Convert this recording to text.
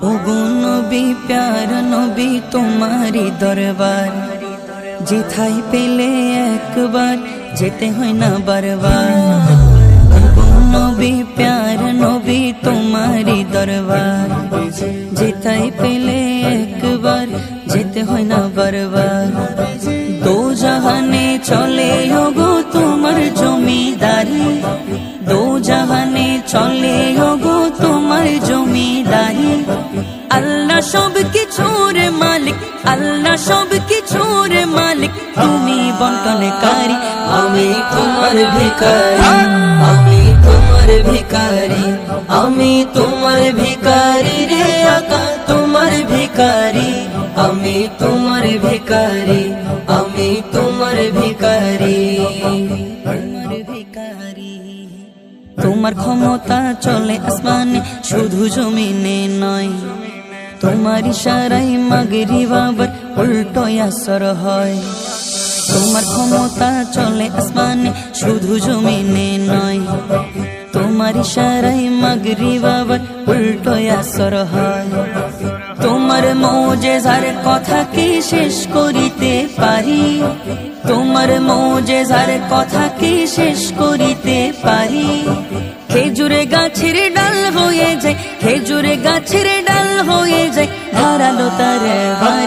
ওগো নবী প্যার নবী তোমারি দরবার, যেথায় পেলে একবার যেতে হয় না বারবার। ওগো নবী প্যার নবী তোমারি দরবার, যেথায় পেলে একবার যেতে হয় না বারবার। দো জাহানে চলে ওগো তোমার জমিদারি, দো জাহানে চলে ওগো তোমার জমিদারি। আল্লাহ সব কিছুর মালিক, আল্লাহ সব কিছুর মালিক, তুমি বন্টনকারী। আমি তোমার ভিখারি, আমি তোমার ভিখারি, আমি তোমার ভিখারি রে আকা তোমার ভিখারি। আমি তোমার ভিখারি, আমি তোমার ভিখারি, তোমার ভিখারি। তোমার ক্ষমতা চলে আসমানে শুধু জমিনে নয়, তোমার ইশারায় মাগরিব আবার উল্টো আসর হয়। তোমার ক্ষমতা চলে আসমানে শুধু জমিনে নয়, তোমার ইশারায় মাগরিব আবার উল্টো আসর হয়। তোমার মুজিজার কথা কি শেষ করিতে পারি, তোমার মুজিজার কথা কি শেষ করিতে পারি। খেজুরে গাছের ডাল হয়ে যায়, খেজুরে গাছের ডাল হয়ে যায় ধারালো তার বাড়ি।